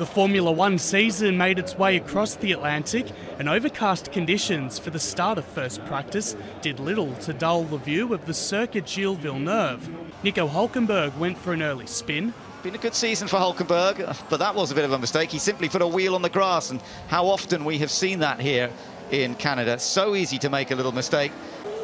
The Formula One season made its way across the Atlantic, and overcast conditions for the start of first practice did little to dull the view of the Circuit Gilles Villeneuve. Nico Hülkenberg went for an early spin. Been a good season for Hülkenberg, but that was a bit of a mistake. He simply put a wheel on the grass, and how often we have seen that here in Canada. So easy to make a little mistake.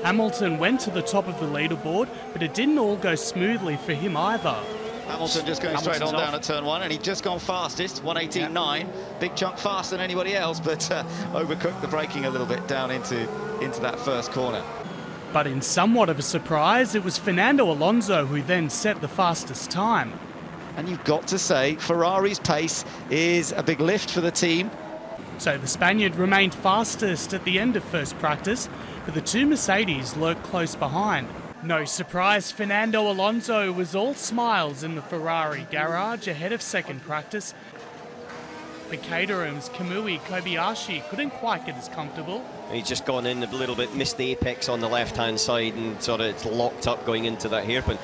Hamilton went to the top of the leaderboard, but it didn't all go smoothly for him either. Hamilton just going straight on down at turn one, and he'd just gone fastest, 1:18.9. Big chunk faster than anybody else, but overcooked the braking a little bit down into that first corner. But in somewhat of a surprise, it was Fernando Alonso who then set the fastest time. And you've got to say, Ferrari's pace is a big lift for the team. So the Spaniard remained fastest at the end of first practice, but the two Mercedes lurked close behind. No surprise, Fernando Alonso was all smiles in the Ferrari garage ahead of second practice. But Caterham's Kamui Kobayashi couldn't quite get as comfortable. He's just gone in a little bit, missed the apex on the left-hand side, and sort of it's locked up going into that hairpin.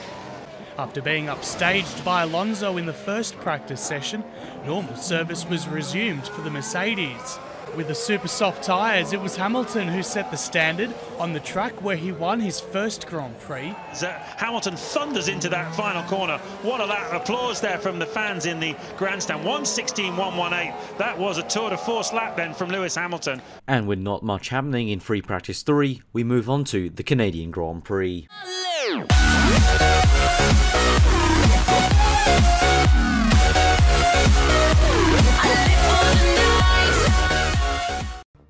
After being upstaged by Alonso in the first practice session, normal service was resumed for the Mercedes. With the super soft tyres, it was Hamilton who set the standard on the track where he won his first Grand Prix. Hamilton thunders into that final corner. What a lot of applause there from the fans in the grandstand. 1:16.118. That was a tour de force lap then from Lewis Hamilton. And with not much happening in free practice 3, we move on to the Canadian Grand Prix.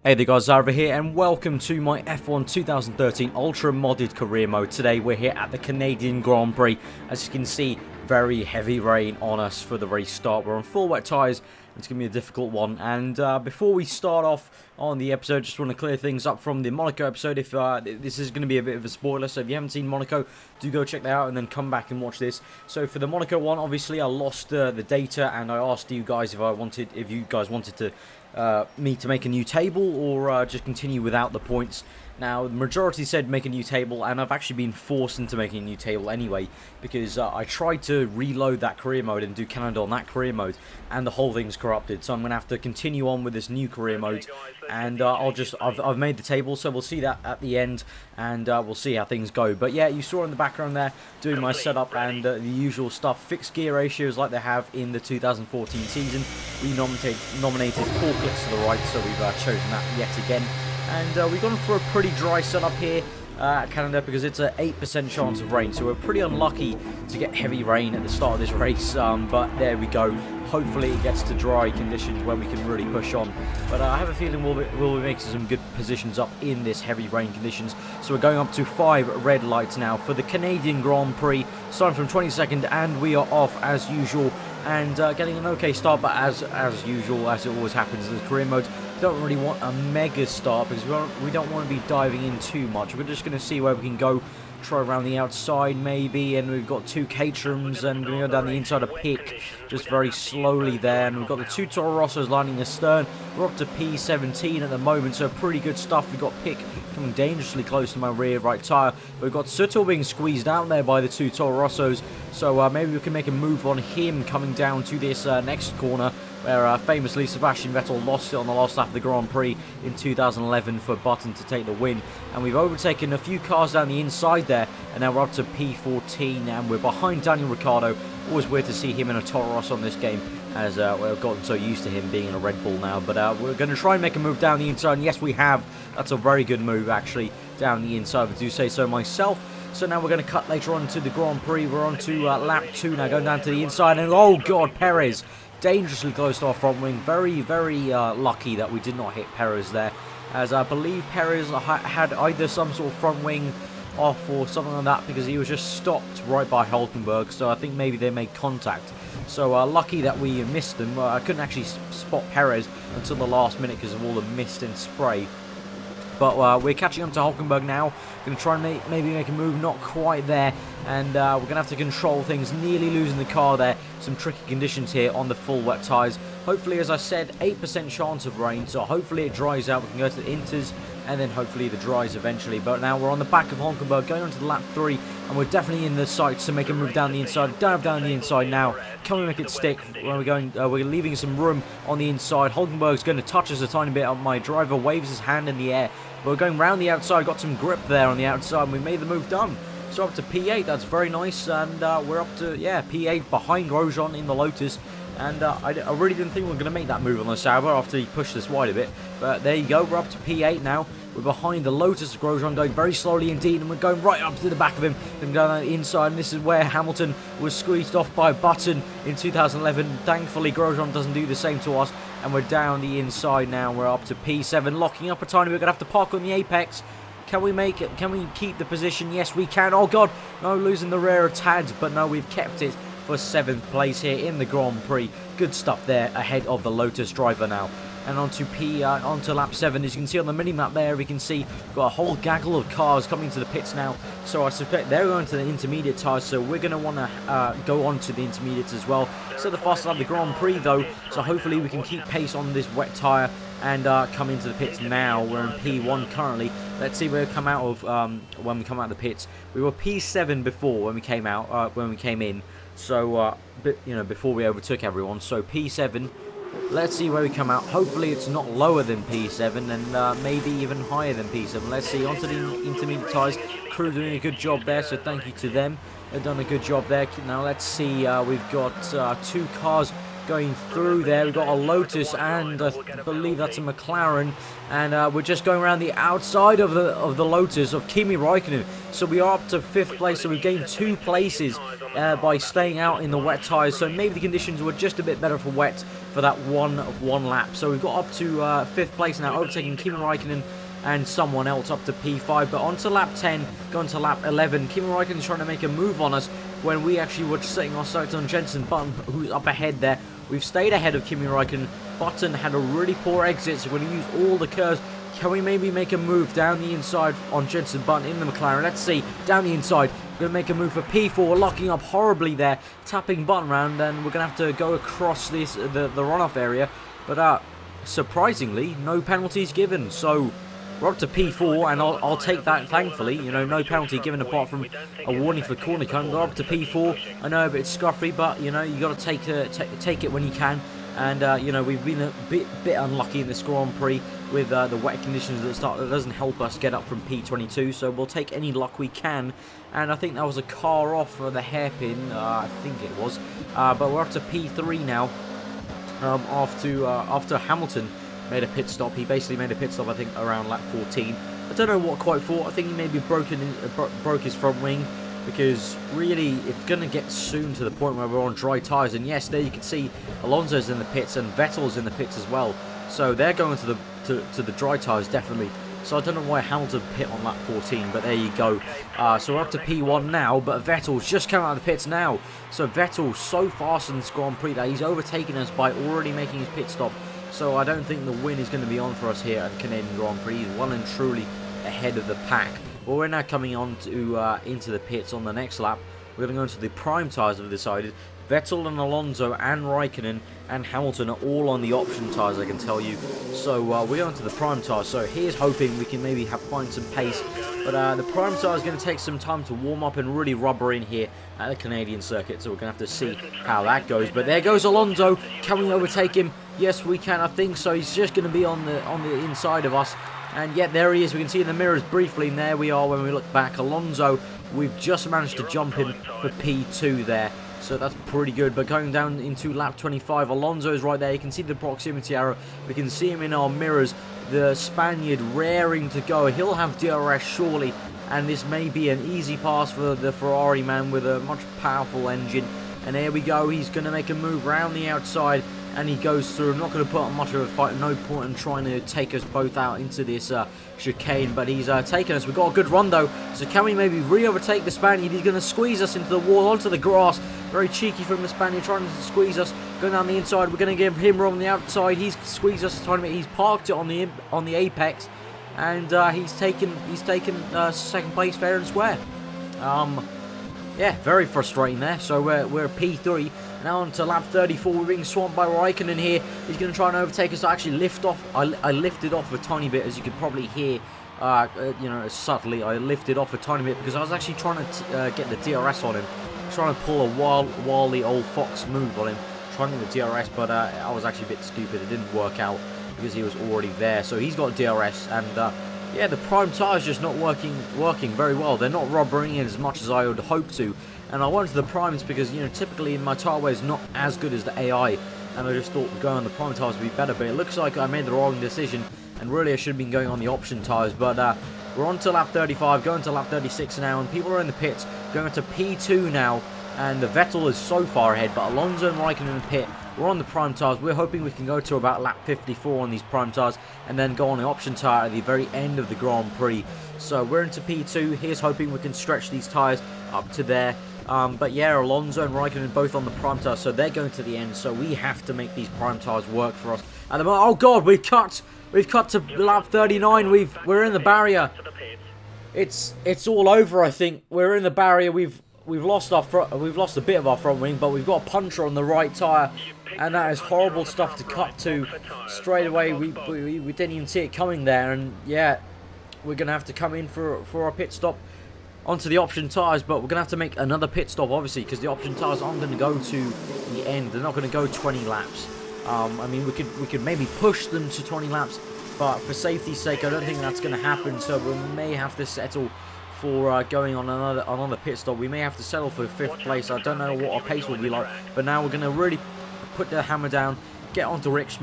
Hey there guys, Aarava here and welcome to my F1 2013 Ultra Modded Career Mode. Today we're here at the Canadian Grand Prix. As you can see, very heavy rain on us for the race start. We're on full wet tyres. It's going to be a difficult one. And before we start off on the episode, just want to clear things up from the Monaco episode. If this is going to be a bit of a spoiler, so if you haven't seen Monaco, do go check that out and then come back and watch this. So for the Monaco one, obviously I lost the data, and I asked you guys if you guys wanted to me to make a new table or just continue without the points. Now, the majority said make a new table, and I've actually been forced into making a new table anyway, because I tried to reload that career mode and do Canada on that career mode, and the whole thing's corrupted. So I'm going to have to continue on with this new career mode, and I've made the table, so we'll see that at the end, and we'll see how things go. But yeah, you saw in the background there, doing my setup and the usual stuff, fixed gear ratios like they have in the 2014 season. We nominated 4 clicks to the right, so we've chosen that yet again. And we've gone for a pretty dry setup here at Canada because it's an 8% chance of rain. So we're pretty unlucky to get heavy rain at the start of this race. But there we go. Hopefully it gets to dry conditions where we can really push on. But I have a feeling we'll be making some good positions up in this heavy rain conditions. So we're going up to 5 red lights now for the Canadian Grand Prix. Starting from 22nd, and we are off as usual. And getting an okay start, but as usual, as it always happens in the career mode, don't really want a mega start because we don't want to be diving in too much. We're just going to see where we can go, try around the outside maybe, and we've got 2 Caterhams, and we're going to go down the inside of Pick just very slowly there, and we've got the 2 Toro Rossos lining astern. We're up to P17 at the moment, so pretty good stuff. We've got Pick coming dangerously close to my rear right tyre. We've got Suttel being squeezed out there by the 2 Toro Rossos, so maybe we can make a move on him coming down to this next corner, where famously Sebastian Vettel lost it on the last lap of the Grand Prix in 2011 for Button to take the win. And we've overtaken a few cars down the inside there, and now we're up to P14, and we're behind Daniel Ricciardo. Always weird to see him in a Toro Rosso on this game, as we've gotten so used to him being in a Red Bull now. But we're going to try and make a move down the inside, and yes, we have. That's a very good move, actually, down the inside, if I do say so myself. So now we're going to cut later on to the Grand Prix. We're on to lap 2 now, going down to the inside, and oh god, Perez dangerously close to our front wing. Very, very lucky that we did not hit Perez there, as I believe Perez had either some sort of front wing off or something like that, because he was just stopped right by Hülkenberg, so I think maybe they made contact. So lucky that we missed them. I couldn't actually spot Perez until the last minute because of all the mist and spray. But we're catching up to Hülkenberg now. Going to try and maybe make a move, not quite there. And we're going to have to control things, nearly losing the car there. Some tricky conditions here on the full wet tyres. Hopefully, as I said, 8% chance of rain, so hopefully it dries out. We can go to the inters, and then hopefully the dries eventually. But now we're on the back of Hülkenberg, going on to the lap 3, and we're definitely in the sights to make a move down the inside. Don't have down the inside now. Can we make it stick? Where we're going, we're leaving some room on the inside. Hulkenberg's going to touch us a tiny bit. My driver waves his hand in the air. But we're going round the outside. Got some grip there on the outside, and we made the move done. So up to P8. That's very nice, and we're up to P8 behind Grosjean in the Lotus. And I really didn't think we were going to make that move on the Sauber after he pushed us wide a bit. But there you go, we're up to P8 now. We're behind the Lotus of Grosjean, going very slowly indeed, and we're going right up to the back of him and going on the inside. And this is where Hamilton was squeezed off by Button in 2011. Thankfully, Grosjean doesn't do the same to us, and we're down the inside now. We're up to P7, locking up a tiny bit. We're going to have to park on the apex. Can we make it? Can we keep the position? Yes, we can. Oh, God. No, losing the rear a tad, but no, we've kept it for 7th place here in the Grand Prix. Good stuff there ahead of the Lotus driver now. And onto lap 7. As you can see on the mini-map there, we can see we've got a whole gaggle of cars coming to the pits now. So I suspect they're going to the intermediate tyres, so we're going to want to go on to the intermediates as well. So the fastest lap of the Grand Prix though, so hopefully we can keep pace on this wet tyre and come into the pits now. We're in P1 currently. Let's see where we come out of when we come out of the pits. We were P7 before when we came out, when we came in. So before we overtook everyone. So P7. Let's see where we come out. Hopefully it's not lower than P7 and maybe even higher than P7. Let's see. Onto the intermediate tyres. Crew doing a good job there, so thank you to them. They've done a good job there. Now let's see. We've got 2 cars going through there. We've got a Lotus and I believe that's a McLaren, and we're just going around the outside of the Lotus of Kimi Räikkönen. So we are up to 5th place, so we've gained 2 places by staying out in the wet tyres. So maybe the conditions were just a bit better for wet for that one lap. So we've got up to 5th place now, overtaking Kimi Räikkönen and someone else up to P5. But on to lap 10, going to lap 11. Kimi Räikkönen's trying to make a move on us when we actually were setting our sights on Jenson Button, who's up ahead there. We've stayed ahead of Kimi Räikkönen. Button had a really poor exit, so we're going to use all the curves. Can we maybe make a move down the inside on Jenson Button in the McLaren? Let's see. Down the inside. We're going to make a move for P4. Locking up horribly there. Tapping Button around, and we're going to have to go across this the runoff area. But surprisingly, no penalties given. So we're up to P4, and I'll take that, thankfully. You know, no penalty given apart from a warning for corner cut. We're up to P4. I know a bit scruffy, but, you know, you got to take it when you can. And, you know, we've been a bit unlucky in this Grand Prix with the wet conditions at the start. That doesn't help us get up from P22, so we'll take any luck we can. And I think that was a car off for the hairpin. I think it was. But we're up to P3 now. After Hamilton made a pit stop. He basically made a pit stop, I think, around lap 14. I don't know what quite for. I think he maybe broke his front wing, because really it's going to get soon to the point where we're on dry tyres. And yes, there you can see Alonso's in the pits and Vettel's in the pits as well. So they're going to the dry tyres definitely. So I don't know why Hamilton pit on lap 14, but there you go. So we're up to P1 now, but Vettel's just come out of the pits now. So Vettel's so fast in this Grand Prix that he's overtaken us by already making his pit stop. So I don't think the win is going to be on for us here at the Canadian Grand Prix. He's well and truly ahead of the pack. Well, we're now coming on to into the pits on the next lap. We're going to go into the prime tyres, have decided. Vettel and Alonso and Räikkönen and Hamilton are all on the option tyres, I can tell you. So we're going to the prime tyres. So here's hoping we can maybe find some pace. But the prime tyre is going to take some time to warm up and really rubber in here at the Canadian circuit. So we're going to have to see how that goes. But there goes Alonso. Can we overtake him? Yes, we can. I think so. He's just going to be on the inside of us. And yet there he is. We can see in the mirrors briefly, and there we are when we look back. Alonso, we've just managed to jump him for P2 there. So that's pretty good. But going down into lap 25, Alonso is right there. You can see the proximity arrow. We can see him in our mirrors. The Spaniard raring to go. He'll have DRS surely. And this may be an easy pass for the Ferrari man with a much powerful engine. And here we go. He's going to make a move around the outside. And he goes through. I'm not going to put on much of a fight. No point in trying to take us both out into this chicane. But he's taken us. We've got a good run though. So can we maybe re-overtake the Spaniard? He's going to squeeze us into the wall, onto the grass. Very cheeky from the Spaniard, trying to squeeze us. Going down the inside. We're going to give him room on the outside. He's squeezed us a tiny bit. He's parked it on the apex. And he's taken second place fair and square. Yeah, very frustrating there. So we're P3. Now on to lap 34. We're being swamped by Räikkönen here. He's going to try and overtake us. I actually lift off. I lifted off a tiny bit, as you could probably hear you know, subtly. I lifted off a tiny bit because I was actually trying to get the DRS on him, trying to pull a wily old fox move on him, trying to get the DRS, but I was actually a bit stupid. It didn't work out because he was already there. So he's got DRS, and yeah, the prime tyres just not working very well. They're not rubbering in as much as I would hope to. And I went to the primes because, you know, typically my tyre wear is not as good as the AI, and I just thought going on the prime tyres would be better. But it looks like I made the wrong decision, and really I should have been going on the option tyres. But we're on to lap 35, going to lap 36 now, and people are in the pits, going to P2 now, and the Vettel is so far ahead, but Alonso and Raikkonen in the pit. We're on the prime tyres. We're hoping we can go to about lap 54 on these prime tyres and then go on the option tyre at the very end of the Grand Prix. So we're into P2. Here's hoping we can stretch these tyres up to there. But yeah, Alonso and Raikkonen both on the prime tyres, so they're going to the end. So we have to make these prime tyres work for us. At the moment, oh god, we've cut to lap 39. We're in the barrier. It's all over. I think we're in the barrier. We've lost a bit of our front wing, but we've got a puncture on the right tyre, and that is horrible stuff to cut to straight away. We didn't even see it coming there, and yeah, we're gonna have to come in for our pit stop onto the option tyres, but we're gonna have to make another pit stop obviously because the option tyres aren't going to go to the end. They're not going to go 20 laps. I mean, we could maybe push them to 20 laps, but for safety's sake, I don't think that's going to happen. So we may have to settle for going on another pit stop. We may have to settle for 5th place. I don't know what our pace will be like, but now we're going to really put the hammer down, get onto rich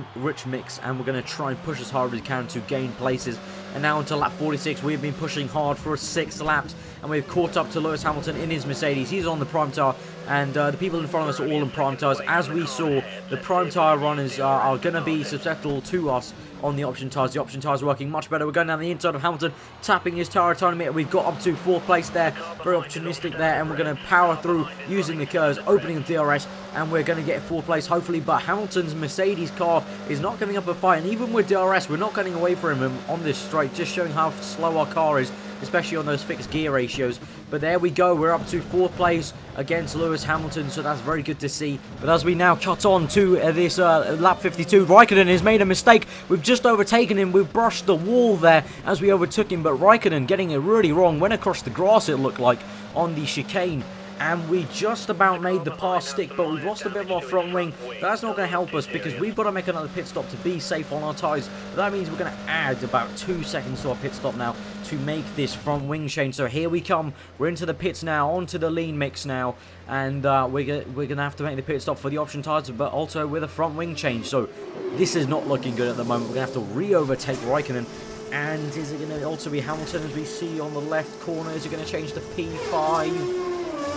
mix, and we're going to try and push as hard as we can to gain places. And now onto lap 46, we've been pushing hard for 6 laps, and we've caught up to Lewis Hamilton in his Mercedes. He's on the prime tyre, and the people in front of us are all in prime tyres. As we saw, the prime tyre runners are going to be susceptible to us on the option tyres. The option tyres are working much better. We're going down the inside of Hamilton, tapping his tyre autonomy. We've got up to 4th place there, very opportunistic there, and we're going to power through using the curves, opening the DRS, and we're going to get 4th place hopefully. But Hamilton's Mercedes car is not giving up a fight, and even with DRS, we're not getting away from him on this straight, just showing how slow our car is, especially on those fixed gear ratios. But there we go, we're up to 4th place against Lewis Hamilton, so that's very good to see. But as we now cut on to this lap 52, Raikkonen has made a mistake. We've just overtaken him, we've brushed the wall there as we overtook him, but Raikkonen getting it really wrong, went across the grass it looked like on the chicane. And we just about made the pass stick, but we've lost a bit of our front wing. That's not going to help us because we've got to make another pit stop to be safe on our tyres. That means we're going to add about 2 seconds to our pit stop now to make this front wing change. So here we come. We're into the pits now, onto the lean mix now. And we're going to have to make the pit stop for the option tyres, but also with a front wing change. So this is not looking good at the moment. We're going to have to re-overtake Raikkonen. And is it going to also be Hamilton as we see on the left corner? Is it going to change to P5?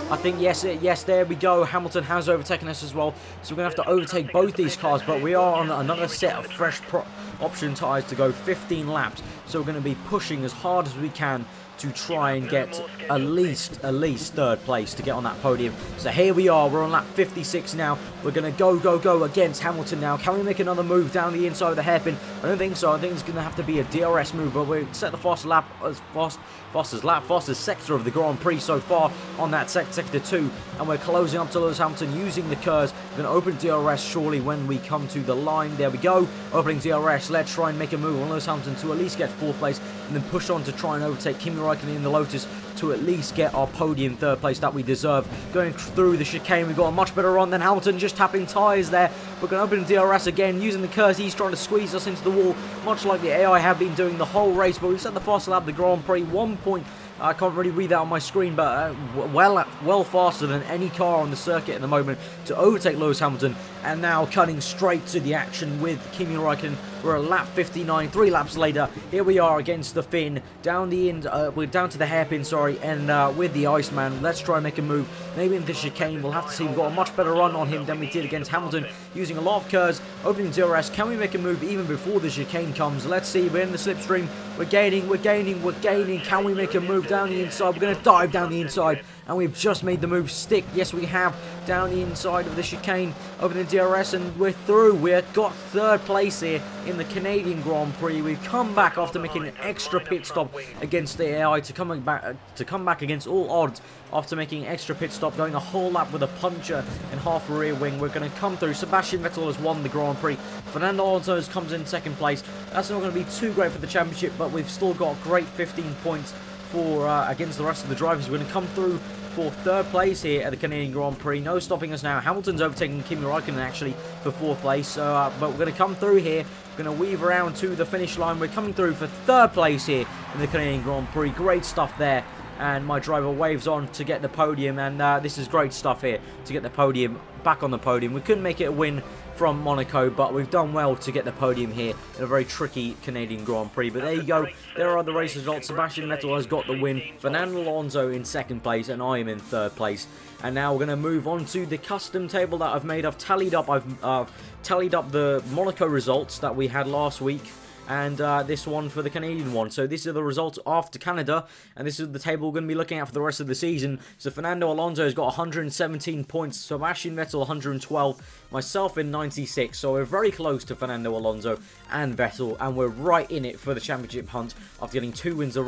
I think yes, there we go. Hamilton has overtaken us as well, so we're going to have to overtake both these cars, but we are on another set of fresh option tyres to go 15 laps, so we're going to be pushing as hard as we can to try and get at least 3rd place to get on that podium. So here we are, we're on lap 56 now. We're going to go against Hamilton now. Can we make another move down the inside of the hairpin? I don't think so. I think it's going to have to be a DRS move, but we set the fastest sector of the Grand Prix so far on that sector 2, and we're closing up to Lewis Hamilton using the curves. We're going to open DRS surely when we come to the line. There we go, opening DRS. Let's try and make a move on Lewis Hamilton to at least get 4th place, and then push on to try and overtake Kimi Raikkonen in the Lotus to at least get our podium 3rd place that we deserve. Going through the chicane, we've got a much better run than Hamilton, just tapping tyres there. We're going to open DRS again, using the curves. He's trying to squeeze us into the wall, much like the AI have been doing the whole race, but we've set the fastest lap of the Grand Prix, 1 point. I can't really read that on my screen, but well faster than any car on the circuit at the moment to overtake Lewis Hamilton. And now cutting straight to the action with Kimi Raikkonen. We're at lap 59, 3 laps later. Here we are against the Finn, down the end. We're down to the hairpin, sorry, and with the Iceman. Let's try and make a move. Maybe in the chicane, we'll have to see. We've got a much better run on him than we did against Hamilton, using a lot of curves, opening DRS. Can we make a move even before the chicane comes? Let's see. We're in the slipstream. We're gaining. Can we make a move? move down the inside. We're going to dive down the inside, and we've just made the move stick. Yes, we have, down the inside of the chicane, open the DRS, and we're through. We've got 3rd place here in the Canadian Grand Prix. We've come back after making an extra pit stop against the AI to come back against all odds after making an extra pit stop, going a whole lap with a puncher and half a rear wing. We're going to come through. Sebastian Vettel has won the Grand Prix. Fernando Alonso comes in 2nd place. That's not going to be too great for the championship, but we've still got a great 15 points for against the rest of the drivers. We're going to come through for 3rd place here at the Canadian Grand Prix. No stopping us now. Hamilton's overtaking Kimi Raikkonen actually for 4th place. But we're going to come through here. We're going to weave around to the finish line. We're coming through for 3rd place here in the Canadian Grand Prix. Great stuff there. And my driver waves on to get the podium. And this is great stuff here to get the podium, back on the podium. We couldn't make it a win from Monaco, but we've done well to get the podium here in a very tricky Canadian Grand Prix. But there you go, there are the race results. Sebastian Vettel has got the win, Fernando Alonso in 2nd place, and I am in 3rd place. And now we're going to move on to the custom table that I've made. I've tallied up the Monaco results that we had last week, and this one for the Canadian one. So these are the results after Canada, and this is the table we're going to be looking at for the rest of the season. So Fernando Alonso has got 117 points, Sebastian Vettel 112, myself in 96. So we're very close to Fernando Alonso and Vettel, and we're right in it for the championship hunt after getting 2 wins in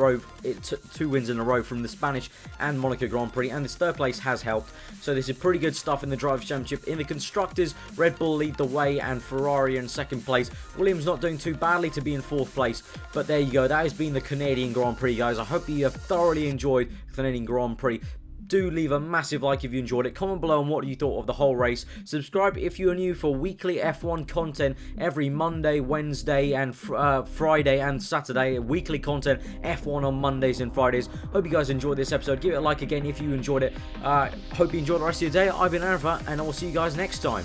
a row from the Spanish and Monaco Grand Prix, and this 3rd place has helped. So this is pretty good stuff in the Drivers' Championship. In the Constructors, Red Bull lead the way and Ferrari in 2nd place. Williams not doing too badly to be in 4th place, but there you go. That has been the Canadian Grand Prix, guys. I hope that you have thoroughly enjoyed the Canadian Grand Prix. Do leave a massive like if you enjoyed it. Comment below on what you thought of the whole race. Subscribe if you are new for weekly F1 content every Monday, Wednesday, and Friday and Saturday. Weekly content, F1 on Mondays and Fridays. Hope you guys enjoyed this episode. Give it a like again if you enjoyed it. Hope you enjoyed the rest of your day. I've been aarava, and I will see you guys next time.